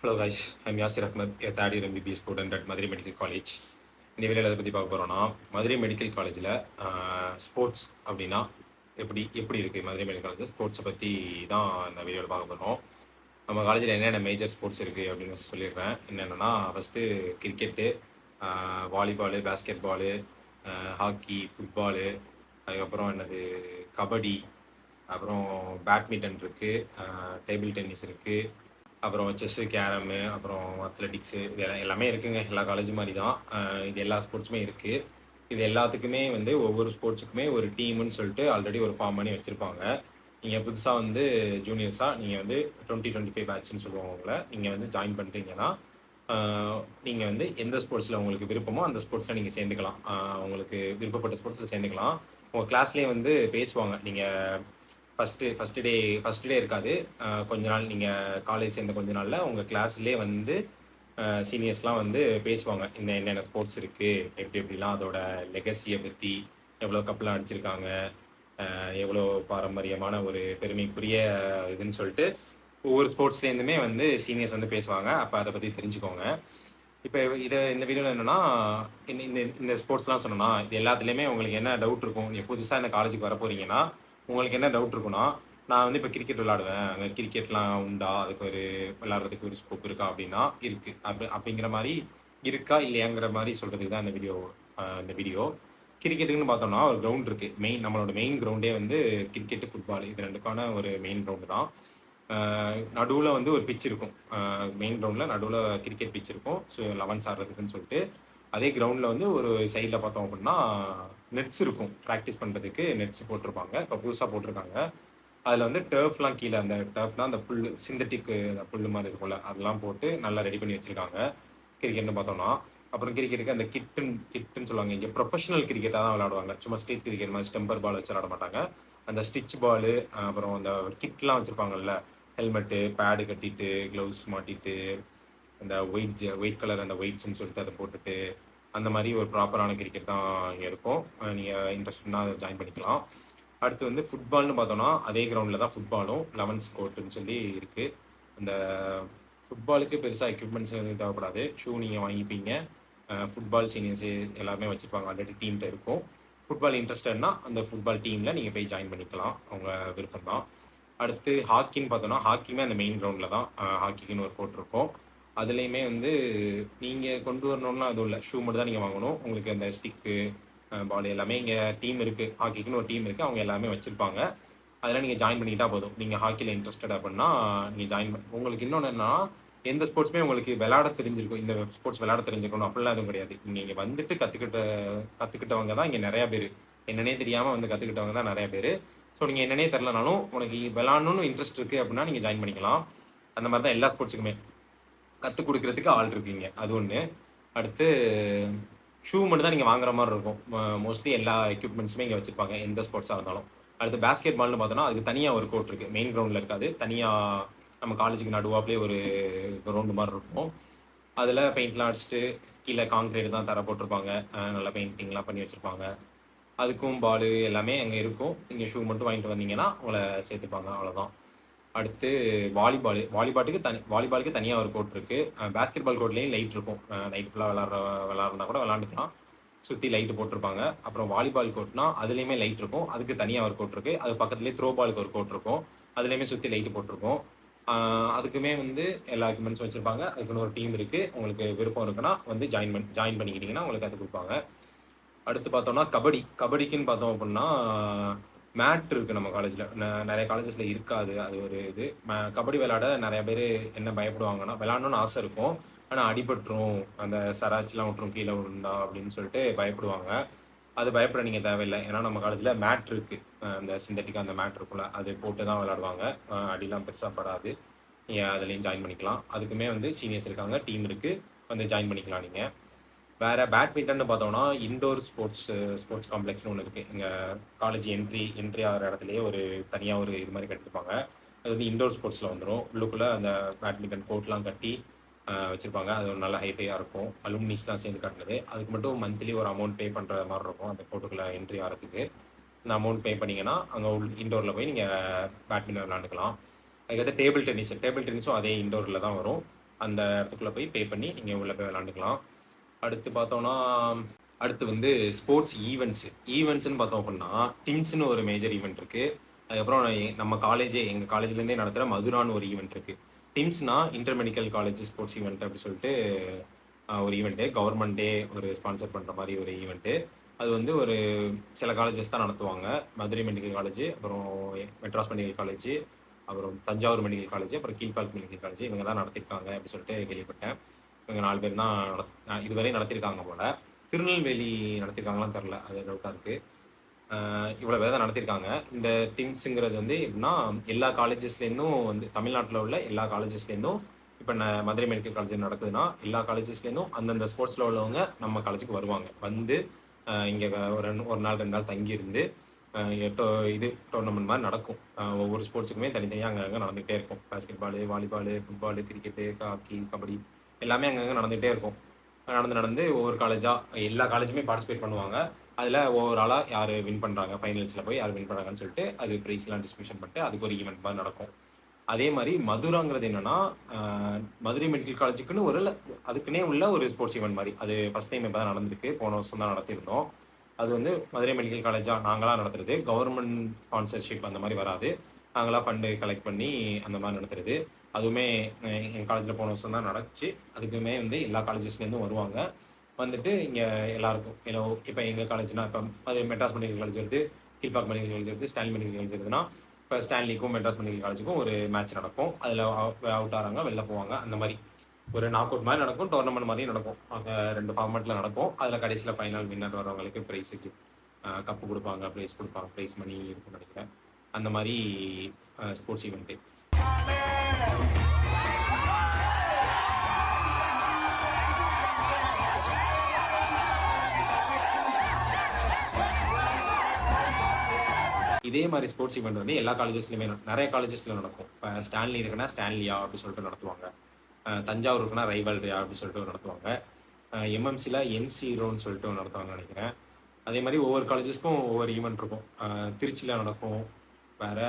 Hello guys, I'm Yasir Ahmed, a third year MBBS student at Madurai medical college. இந்த வீடியோவில் எதை பற்றி பார்க்க போகிறோன்னா, மதுரை மெடிக்கல் காலேஜில் ஸ்போர்ட்ஸ் அப்படின்னா எப்படி எப்படி இருக்குது மதுரை மெடிக்கல் காலேஜில் ஸ்போர்ட்ஸை பற்றி தான் இந்த வீடியோவில் பார்க்க போகிறோம். நம்ம காலேஜில் என்னென்ன மேஜர் ஸ்போர்ட்ஸ் இருக்குது அப்படின்னு சொல்லிடுறேன். என்னென்னா first cricket, volleyball, basketball, hockey, football, அதுக்கப்புறம் என்னது கபடி, அப்புறம் பேட்மிண்டன் இருக்குது, டேபிள் டென்னிஸ் இருக்குது, அப்புறம் செஸ்ஸு, கேரமு, அப்புறம் அத்லெட்டிக்ஸு, இது எல்லாமே இருக்குங்க. எல்லா காலேஜும் மாதிரி தான். இது எல்லா ஸ்போர்ட்ஸுமே இருக்குது. இது எல்லாத்துக்குமே வந்து ஒவ்வொரு ஸ்போர்ட்ஸுக்குமே ஒரு டீமுன்னு சொல்லிட்டு ஆல்ரெடி ஒரு ஃபார்ம் பண்ணி வச்சுருப்பாங்க. நீங்கள் புதுசாக வந்து ஜூனியர்ஸாக நீங்கள் வந்து 2025 பேட்ச்ன்னு சொல்லுவாங்க உங்களை. நீங்கள் வந்து ஜாயின் பண்ணுறீங்கன்னா நீங்கள் வந்து எந்த ஸ்போர்ட்ஸில் உங்களுக்கு விருப்பமோ அந்த ஸ்போர்ட்ஸில் நீங்கள் சேர்ந்துக்கலாம். உங்களுக்கு விருப்பப்பட்ட ஸ்போர்ட்ஸில் சேர்ந்துக்கலாம். உங்கள் கிளாஸ்லேயே வந்து பேசுவாங்க. நீங்கள் ஃபஸ்ட்டு டே இருக்காது. கொஞ்ச நாள் நீங்கள் காலேஜ் சேர்ந்த கொஞ்ச நாளில் உங்கள் கிளாஸ்லேயே வந்து சீனியர்ஸ்லாம் வந்து பேசுவாங்க. என்னென்ன ஸ்போர்ட்ஸ் இருக்குது, எப்படி எப்படிலாம் அதோட லெகசியை பற்றி, எவ்வளோ கப்லாம் அடிச்சிருக்காங்க, எவ்வளோ பாரம்பரியமான ஒரு பெருமைக்குரிய இதுன்னு சொல்லிட்டு ஒவ்வொரு ஸ்போர்ட்ஸ்லேருந்துமே வந்து சீனியர்ஸ் வந்து பேசுவாங்க. அப்போ அதை பற்றி தெரிஞ்சுக்கோங்க. இப்போ இந்த வீடியோவில் என்னென்னா, இந்த இந்த இந்த ஸ்போர்ட்ஸ்லாம் சொன்னோன்னா, இது எல்லாத்துலேயுமே உங்களுக்கு என்ன டவுட் இருக்கும்? நீங்கள் புதுசாக இந்த காலேஜுக்கு வர போகிறீங்கன்னா உங்களுக்கு என்ன டவுட் இருக்குன்னா, நான் வந்து இப்போ கிரிக்கெட் விளாடுவேன். அங்கே கிரிக்கெட்லாம் உண்டா? அதுக்கு ஒரு விளாட்றதுக்கு ஒரு ஸ்கோப் இருக்கா? அப்படின்னா இருக்கு. அப்படிங்கிற மாரி இருக்கா? இல்லையாங்கிற மாரி சொல்றதுக்கு தான் இந்த வீடியோ. கிரிக்கெட்டுக்குன்னு பார்த்தோம்னா ஒரு கிரவுண்ட் இருக்கு. நம்மளோட மெயின் கிரவுண்டே வந்து கிரிக்கெட்டு, ஃபுட்பால் இது 2க்கான ஒரு மெயின் கிரவுண்டு தான். நடுவுல வந்து ஒரு பிட்ச் இருக்கும். மெயின் கிரவுண்ட்ல நடுவுல கிரிக்கெட் பிட்ச் இருக்கும். ஸோ 11ஸ் ஆடுறதுக்குன்னு சொல்லிட்டு. அதே கிரவுண்ட்ல வந்து ஒரு சைட்ல பார்த்தோம் அப்படின்னா, நெட்ஸ் இருக்கும். பிராக்டிஸ் பண்றதுக்கு நெட்ஸ் போட்டிருப்பாங்க. இப்போ புதுசா போட்டிருக்காங்க. அதில வந்து டர்ஃப்லாம் கீழ அந்த டர்ஃப்னா அந்த புல்லு சிந்தட்டிக் புல்லு மாரி இருக்கும்ல, அதெல்லாம் போட்டு நல்லா ரெடி பண்ணி வச்சிருக்காங்க. கிரிக்கெட்ன்னு பார்த்தோம்னா. அப்புறம் கிரிக்கெட்டுக்கு அந்த கிட்டுன்னு சொல்லுவாங்க. இங்க ப்ரொஃபஷனல் கிரிக்கெட்டா தான் விளையாடுவாங்க. சும்மா ஸ்ட்ரீட் கிரிக்கெட் மாரி ஸ்டெம்பர் பால் வச்சு விளையாட மாட்டாங்க. அந்த ஸ்டிட்ச் பாலு, அப்புறம் அந்த கிட்லாம் வச்சிருப்பாங்கல்ல, ஹெல்மெட்டு, பேடு கட்டிட்டு, கிளவுஸ் மாட்டிட்டு, அந்த ஒயிட் கலர் அந்த ஒயிட்ஸ்ன்னு சொல்லிட்டு அத போட்டுட்டு, அந்த மாரி ஒரு ப்ராப்பரான கிரிக்கெட் தான் இங்க இருக்கும். நீங்க இன்ட்ரெஸ்ட்னா அத ஜாயின் பண்ணிக்கலாம். அடுத்து வந்து ஃபுட்பால்னு பார்த்தோம்னா, அதே கிரவுண்ட்ல தான் ஃபுட்பாலும் 11ஸ் கோர்ட்டுன்னு சொல்லி இருக்கு. அந்த ஃபுட்பாலுக்கு பெருசா எக்யூப்மெண்ட்ஸ் எதுவும் தேவைப்படாது. ஷூ நீங்க வாங்கிப்பீங்க. ஃபுட்பால் சீனியர்ஸு எல்லாருமே வச்சிருப்பாங்க. ஆல்ரெடி டீம்ட்ட இருக்கும். ஃபுட்பால் இன்ட்ரெஸ்டட்னா அந்த ஃபுட்பால் டீம்ல நீங்க போய் ஜாயின் பண்ணிக்கலாம். உங்க விருப்பம் தான். அடுத்து ஹாக்கின்னு பார்த்தோம்னா, ஹாக்கியுமே அந்த மெயின் கிரவுண்ட்ல தான். ஹாக்கிக்குன்னு ஒரு கோர்ட் இருக்கும். அதுலயுமே வந்து நீங்க கொண்டு வரணும்லாம் எதுவும் இல்ல. ஷூ மட்டும் தான் நீங்க வாங்கணும். உங்களுக்கு அந்த ஸ்டிக்கு, பால் எல்லாமே இங்க டீம் இருக்கு. ஹாக்கிக்குன்னு ஒரு டீம் இருக்கு. அவங்க எல்லாமே வச்சிருப்பாங்க. அதெல்லாம் நீங்க ஜாயின் பண்ணிக்கிட்டா போதும். நீங்க ஹாக்கில இன்ட்ரெஸ்டட் அப்படின்னா, நீங்க உங்களுக்கு இன்னொன்னு என்னன்னா, எந்த ஸ்போர்ட்ஸுமே உங்களுக்கு விளையாட தெரிஞ்சிருக்கும். இந்த ஸ்போர்ட்ஸ் விளையாட தெரிஞ்சிருக்கணும் அப்படிலாம் எதுவும் கிடையாது. நீங்க இங்க வந்துட்டு கத்துக்கிட்டவங்க தான் இங்க நெறைய பேரு. என்னன்னே தெரியாம வந்து கத்துக்கிட்டவங்க தான் நெறைய பேரு. ஸோ நீங்க என்னன்னே தெரியலனாலும், உனக்கு விளையாடணும்னு இன்ட்ரெஸ்ட் இருக்கு அப்படின்னா, நீங்க ஜாயின் பண்ணிக்கலாம். அந்த மாரி தான் எல்லா ஸ்போர்ட்ஸுக்குமே. கத்துக் குடுக்குறதுக்கு ஆள் இருக்கீங்க. அது ஒண்ணு. அடுத்து ஷூ மட்டும் தான் நீங்க வாங்குற மாரி இருக்கும். மோஸ்ட்லி எல்லா எக்யூப்மெண்ட்ஸுமே இங்க வச்சிருப்பாங்க. எந்த ஸ்போர்ட்ஸா இருந்தாலும். அடுத்து பேஸ்கெட் பால்னு பார்த்தோம்னா, அதுக்கு தனியா ஒரு கோர்ட் இருக்கு. மெயின் கிரவுண்ட்ல இருக்காது. தனியா நம்ம காலேஜுக்கு நடுவாப்புலயே ஒரு கிரவுண்ட் மாரி இருக்கும். அதில பெயிண்ட்லாம் அடிச்சுட்டு, கீழ கான்கிரீட் தான் தரை போட்டிருப்பாங்க. நல்லா பெயிண்டிங்லாம் பண்ணி வச்சிருப்பாங்க. அதுக்கும் பாலு எல்லாமே அங்க இருக்கும். நீங்க ஷூ மட்டும் வாங்கிட்டு வந்தீங்கன்னா, உங்கள சேர்த்துப்பாங்க. அவ்வளோதான். அடுத்து வாலிபாலுக்கு தனியா ஒரு கோர்ட் இருக்கு. பேஸ்கெட் பால் கோர்ட்லயும் லைட் இருக்கும். நைட் ஃபுல்லா விளையாடுறதா கூட விளையாண்டுக்கலாம். சுத்தி லைட் போட்டிருப்பாங்க. அப்புறம் வாலிபால் கோர்ட்னா, அதுலயுமே லைட் இருக்கும். அதுக்கு தனியா ஒரு கோர்ட் இருக்கு. அது பக்கத்திலேயே த்ரோ பாலுக்கு ஒரு கோர்ட் இருக்கும். அதுலயுமே சுத்தி லைட் போட்டிருக்கும். அதுக்குமே வந்து எல்லா எக்யூப்மெண்ட்ஸும் வச்சிருப்பாங்க. அதுக்குன்னு ஒரு டீம் இருக்கு. உங்களுக்கு விருப்பம் இருக்குன்னா வந்து ஜாயின் பண்ணிக்கிட்டீங்கன்னா, உங்களுக்கு கத்துக் குடுப்பாங்க. அடுத்து பார்த்தோம்னா கபடிக்குன்னு பார்த்தோம் அப்படின்னா, மேட் இருக்கு நம்ம காலேஜ்ல. நெறைய காலேஜஸ்ல இருக்காது. அது ஒரு இது. கபடி விளையாட நெறைய பேரு என்ன பயப்படுவாங்கன்னா, விளையாடணும்னு ஆசை இருக்கும். ஆனா அடிபட்டுரும். அந்த சராச்சிலாம் விட்டுரும் கீழ விழுந்தா அப்படின்னு சொல்லிட்டு பயப்படுவாங்க. அது பயப்பட நீங்க தேவையில்ல. ஏன்னா நம்ம காலேஜ்ல மேட் இருக்கு. அந்த சிந்தட்டிக்கா அந்த மேட் இருக்கும்ல, அது போட்டு தான் விளையாடுவாங்க. அடிலாம் பெருசா படாது. நீங்க அதுலயும் ஜாயின் பண்ணிக்கலாம். அதுக்குமே வந்து சீனியர்ஸ் இருக்காங்க. டீம் இருக்கு. வந்து ஜாயின் பண்ணிக்கலாம் நீங்க. வேற பேட்மிட்டன்னு பார்த்தோம்னா, இன்டோர் ஸ்போர்ட்ஸ் காம்ப்ளெக்ஸ்ன்னு ஒண்ணு இருக்கு. எங்க காலேஜ் என்ட்ரி ஆகுற இடத்துலயே தனியா ஒரு இது மாரி கட்டியிருப்பாங்க. அது வந்து இன்டோர் ஸ்போர்ட்ஸ்ல வந்துரும். உள்ளுக்குள்ள அந்த பேட்மிட்டன் கோர்ட்லாம் கட்டி வச்சிருப்பாங்க. அது ஒரு நல்ல ஹைஃபையா இருக்கும். அலுமினிஸ்லாம் சேர்ந்து கட்டுனது. அதுக்கு மட்டும் மந்த்லி ஒரு அமௌண்ட் பே பண்ற மாரி இருக்கும். அந்த கோர்ட்டுக்குள்ள என்ட்ரி ஆகுறதுக்கு. அந்த அமௌண்ட் பே பண்ணீங்கன்னா, அங்க இன்டோர்ல போய் நீங்க பேட்மிண்டன் விளையாண்டுக்கலாம். அதுக்கடுத்து டேபிள் டென்னிஸும் அதே இன்டோர்ல தான் வரும். அந்த இடத்துக்குள்ளே போய் பே பண்ணி நீங்கள் உள்ளே போய் விளாண்டுக்கலாம். அடுத்து பார்த்தோன்னா அடுத்து வந்து ஸ்போர்ட்ஸ் ஈவெண்ட்ஸ்னு பார்த்தோம் அப்படின்னா டிம்ஸ்னு ஒரு மேஜர் ஈவெண்ட் இருக்குது. அதுக்கப்புறம் நம்ம எங்கள் காலேஜ்லேருந்தே நடத்துகிற மதுரான்னு ஒரு ஈவெண்ட் இருக்குது. டிம்ஸ்னா inter medical college sports event அப்படி சொல்லிட்டு ஒரு ஈவெண்ட்டு, கவர்மெண்ட்டே ஒரு ஸ்பான்சர் பண்ணுற மாதிரி ஒரு ஈவெண்ட்டு. அது வந்து ஒரு சில காலேஜஸ் தான் நடத்துவாங்க. மதுரை மெடிக்கல் காலேஜ், அப்புறம் மெட்ராஸ் மெடிக்கல் காலேஜ், அப்புறம் தஞ்சாவூர் மெடிக்கல் காலேஜ், அப்புறம் கீழ்பாக் மெடிக்கல் காலேஜ், இவங்க தான் நடத்திருக்காங்க அப்படி சொல்லிட்டு கேள்விப்பட்டேன். இவங்க 4 பேர் தான் இதுவரை நடத்திருக்காங்க போல். திருநெல்வேலி நடத்திருக்காங்களான்னு தெரில, அது டவுட்டாக இருக்குது. இவ்வளோ பேர் தான் நடத்திருக்காங்க. இந்த டிம்ஸுங்கிறது வந்து எப்படின்னா எல்லா காலேஜஸ்லேருந்தும் வந்து தமிழ்நாட்டில் உள்ள எல்லா காலேஜஸ்லேருந்தும் இப்போ மதுரை மெடிக்கல் காலேஜ் நடக்குதுன்னா எல்லா காலேஜஸ்லேருந்தும் அந்தந்த ஸ்போர்ட்ஸில் உள்ளவங்க நம்ம காலேஜுக்கு வருவாங்க. வந்து இங்கே ஒரு நாள் 2 நாள் தங்கியிருந்து இது டோர்னமெண்ட் மாதிரி நடக்கும். ஒவ்வொரு ஸ்போர்ட்ஸுக்குமே தனித்தனியாக அங்கங்கே நடந்துகிட்டே இருக்கும். Basketball, volleyball, football, cricket, hockey, kabaddi எல்லாமே அங்கங்கே நடந்துகிட்டே இருக்கும். நடந்து ஒவ்வொரு காலேஜாக எல்லா காலேஜுமே பார்ட்டிசிபேட் பண்ணுவாங்க. அதில் ஒவ்வொரு ஆளாக யார் வின் பண்ணுறாங்க, ஃபைனல்ஸில் போய் யார் வின் பண்ணுறாங்கன்னு சொல்லிட்டு அது ப்ரைஸ்லாம் டிஸ்ட்ரிபியூஷன் பண்ணிட்டு அதுக்கு ஒரு ஈவெண்ட் மாதிரி நடக்கும். அதே மாதிரி மதுராங்கிறது என்னென்னா மதுரை மெடிக்கல் காலேஜுக்குன்னு அதுக்குன்னே உள்ள ஒரு ஸ்போர்ட்ஸ் ஈவெண்ட் மாதிரி. அது ஃபஸ்ட் டைம் இப்போ தான் நடந்திருக்கு. போன வருஷம் தான் நடத்தியிருந்தோம். அது வந்து மதுரை மெடிக்கல் காலேஜாக நாங்களாக நடத்துறது. கவர்மெண்ட் ஸ்பான்சர்ஷிப் அந்த மாதிரி வராது. நாங்களாக ஃபண்டு கலெக்ட் பண்ணி அந்த மாதிரி நடத்துறது. அதுவுமே எங்கள் காலேஜில் போன வருஷம் தான் நடந்துச்சு. அதுக்குமே வந்து எல்லா காலேஜஸ்லேருந்தும் வருவாங்க. வந்துட்டு இங்கே எல்லாருக்கும் இப்போ எங்கள் காலேஜ்னா இப்போ அது மெட்ராஸ் மெடிக்கல் காலேஜ் வருது, கீழ்பாக் மெடிக்கல் காலேஜ் வருது, ஸ்டான்லி மெடிக்கல் காலேஜ் வருதுன்னா இப்போ ஸ்டான்லிக்கும் மெட்ராஸ் மெடிக்கல் காலேஜுக்கும் ஒரு மேட்ச் நடக்கும். அதில் அவுட் ஆகிறாங்க, வெளில போவாங்க. அந்த மாதிரி ஒரு நாக் அவுட் மாதிரி நடக்கும், டோர்னமெண்ட் மாதிரியும் நடக்கும். அங்கே 2 ஃபார்மேட்டில் நடக்கும். அதில் கடைசியில் ஃபைனல் வின்னர் வரவங்களுக்கு ப்ரைஸுக்கு கப்பு கொடுப்பாங்க, ப்ரைஸ் கொடுப்பாங்க, ப்ரைஸ் மணி இருக்குன்னு நினைக்கிறேன். அந்த மாதிரி ஸ்போர்ட்ஸ் ஈவெண்ட்டு. இதே மாதிரி ஸ்போர்ட்ஸ் ஈவெண்ட் வந்து எல்லா காலேஜஸ்லையுமே நிறைய காலேஜஸில் நடக்கும். இப்போ ஸ்டான்லி இருக்குன்னா ஸ்டான்லியா அப்படின்னு சொல்லிட்டு நடத்துவாங்க. தஞ்சாவூர் இருக்குன்னா ரைவல்ரியா அப்படின்னு சொல்லிட்டு நடத்துவாங்க. எம்எம்சியில் என்சிரோன்னு சொல்லிட்டு நடத்துவாங்க நினைக்கிறேன். அதே மாதிரி ஒவ்வொரு காலேஜஸ்க்கும் ஒவ்வொரு ஈவெண்ட் இருக்கும். திருச்சியில் நடக்கும், வேறு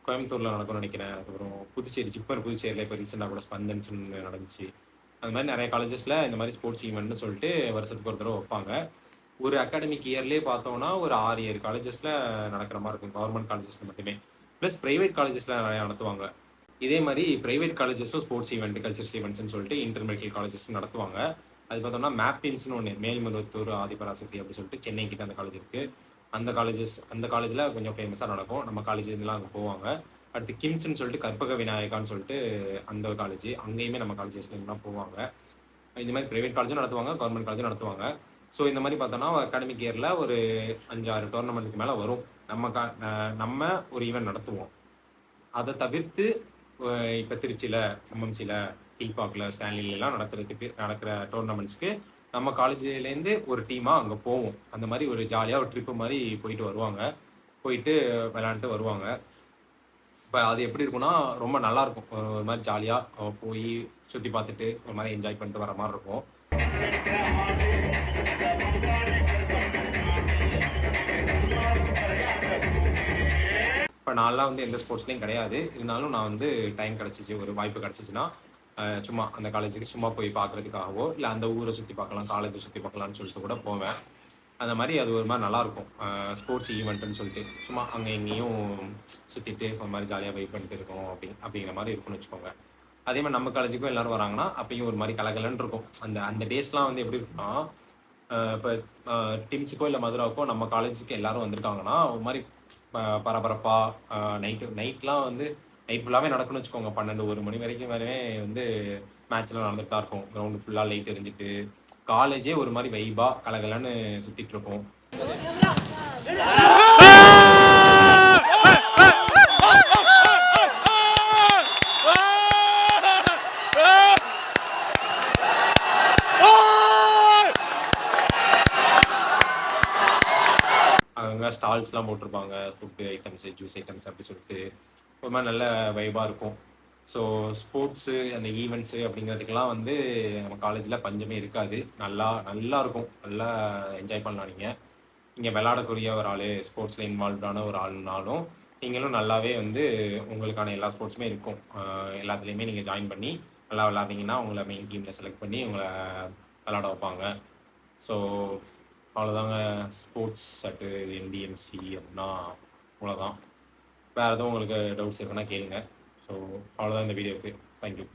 கோயம்புத்தூரில் நடக்கும்னு நினைக்கிறேன். அதுக்கப்புறம் புதுச்சேரியில் இப்போ ரீசெண்டாக கூட ஸ்பந்தன்ஸ்னு நடந்துச்சு. அது மாதிரி நிறைய காலேஜஸில் இந்த மாதிரி ஸ்போர்ட்ஸ் ஈவெண்ட்னு சொல்லிட்டு வருஷத்துக்கு ஒரு தடவை வைப்பாங்க. ஒரு அகாடமிக் இயர்லேயே பார்த்தோம்னா ஒரு 6-7 காலேஜஸில் நடக்கிற மாதிரி இருக்கும், கவர்மெண்ட் காலேஜஸில் மட்டுமே. ப்ளஸ் ப்ரைவேட் காலேஜஸில் நிறையா நடத்துவாங்க. இதே மாதிரி ப்ரைவேட் காலேஜஸும் ஸ்போர்ட்ஸ் ஈவெண்ட், கல்ச்சர்ஸ் ஈவெண்ட்ஸ்னு சொல்லிட்டு இன்டர் மெடிக்கல் காலேஜஸ் நடத்துவாங்க. அது பார்த்தோம்னா மேப்பின்ஸ்னு ஒன்று, மேல்மருவத்தூர் ஆதிபராசக்தி அப்படின்னு சொல்லிட்டு சென்னை கிட்ட அந்த காலேஜ் இருக்குது. அந்த காலேஜில் கொஞ்சம் ஃபேமஸாக நடக்கும். நம்ம காலேஜ்லாம் அங்கே போவாங்க. அடுத்து கிம்ஸ்ன்னு சொல்லிட்டு கற்பக விநாயகான்னு சொல்லிட்டு அந்த காலேஜ், அங்கேயுமே நம்ம காலேஜஸ்லாம் போவாங்க. இந்த மாதிரி ப்ரைவேட் காலேஜும் நடத்துவாங்க, கவர்மெண்ட் காலேஜும் நடத்துவாங்க. ஸோ இந்த மாதிரி பார்த்தோன்னா அகாடமிக் இயரில் ஒரு 5-6 டோர்னமெண்ட்டுக்கு மேலே வரும். நம்ம ஒரு ஈவெண்ட் நடத்துவோம். அதை தவிர்த்து இப்போ திருச்சியில், எம்எம்சியில், கீழ்பாக்கில், ஸ்டான்லிலாம் நடக்கிற டோர்னமெண்ட்ஸ்க்கு நம்ம காலேஜ்லேருந்து ஒரு டீமாக அங்கே போவோம். அந்த மாதிரி ஒரு ஜாலியாக ஒரு ட்ரிப்பு மாதிரி போயிட்டு வருவாங்க. போயிட்டு விளையாண்டுட்டு வருவாங்க. இப்போ அது எப்படி இருக்குன்னா ரொம்ப நல்லாயிருக்கும். ஒரு மாதிரி ஜாலியாக போய் சுற்றி பார்த்துட்டு ஒரு மாதிரி என்ஜாய் பண்ணிட்டு வர மாதிரி இருக்கும். இப்போ நான்லாம் வந்து எந்த ஸ்போர்ட்ஸ்லையும் கிடையாது. இருந்தாலும் நான் வந்து டைம் கிடச்சிச்சு, ஒரு வாய்ப்பு கிடச்சிச்சின்னா சும்மா அந்த காலேஜுக்கு சும்மா போய் பார்க்குறதுக்காகவோ இல்லை அந்த ஊரை சுற்றி பார்க்கலாம், காலேஜை சுற்றி பார்க்கலான்னு சொல்லிட்டு கூட போவேன். அந்த மாதிரி அது ஒரு மாதிரி நல்லாயிருக்கும். ஸ்போர்ட்ஸ் ஈவெண்ட்டுன்னு சொல்லிட்டு சும்மா அங்கே எங்கேயும் சுற்றிட்டு ஒரு மாதிரி ஜாலியாக வெயிட் பண்ணிட்டு இருக்கோம் அப்படிங்கிற மாதிரி இருக்குன்னு வச்சுக்கோங்க. அதே மாதிரி நம்ம காலேஜுக்கும் எல்லோரும் வராங்கன்னா அப்பயும் ஒரு மாதிரி கலகலன்னு இருக்கும். அந்த டேஸ்லாம் வந்து எப்படி இருக்குன்னா இப்போ டிம்ஸுக்கோ இல்லை மதுராவுக்கோ நம்ம காலேஜுக்கு எல்லோரும் வந்திருக்காங்கன்னா ஒரு மாதிரி பரபரப்பாக நைட்லாம் வந்து நைட் ஃபுல்லாகவே நடக்கும்னு வச்சுக்கோங்க. 12-1 மணி வரைக்கும் வந்து மேட்ச்லாம் நடந்துட்டு தான் இருக்கும். கிரவுண்டு ஃபுல்லாக லைட் எரிஞ்சிட்டு காலேஜே ஒரு மாதிரி வைபாக கலகலன்னு சுற்றிட்டு இருக்கும். அங்கங்கே ஸ்டால்ஸ்லாம் போட்டிருப்பாங்க, ஃபுட்டு ஐட்டம்ஸு, ஜூஸ் ஐட்டம்ஸ் அப்படி சொல்லிட்டு ஒரு மாதிரி நல்ல வைபாக இருக்கும். ஸோ ஸ்போர்ட்ஸு அந்த ஈவெண்ட்ஸு அப்படிங்கிறதுக்கெலாம் வந்து நம்ம காலேஜில் பஞ்சமே இருக்காது. நல்லா இருக்கும். நல்லா என்ஜாய் பண்ணலாம். நீங்கள் விளையாடக்கூடிய ஒரு ஆள், ஸ்போர்ட்ஸில் இன்வால்வ்டான ஒரு ஆள்னாலும் நீங்களும் நல்லாவே வந்து உங்களுக்கான எல்லா ஸ்போர்ட்ஸுமே இருக்கும். எல்லாத்துலேயுமே நீங்கள் ஜாயின் பண்ணி நல்லா விளாட்னீங்கன்னா, உங்கள மெயின் டீமில் செலக்ட் பண்ணி உங்கள விளாட வைப்பாங்க. ஸோ அவ்வளோதாங்க. ஸ்போர்ட்ஸ் அட்டு என்டிஎம்சி அப்படின்னா அவ்வளோதான். வேறு எதுவும் உங்களுக்கு டவுட்ஸ் இருக்குன்னா கேளுங்க. ஸோ அவ்வளோதான் இந்த வீடியோவுக்கு. தேங்க்யூ.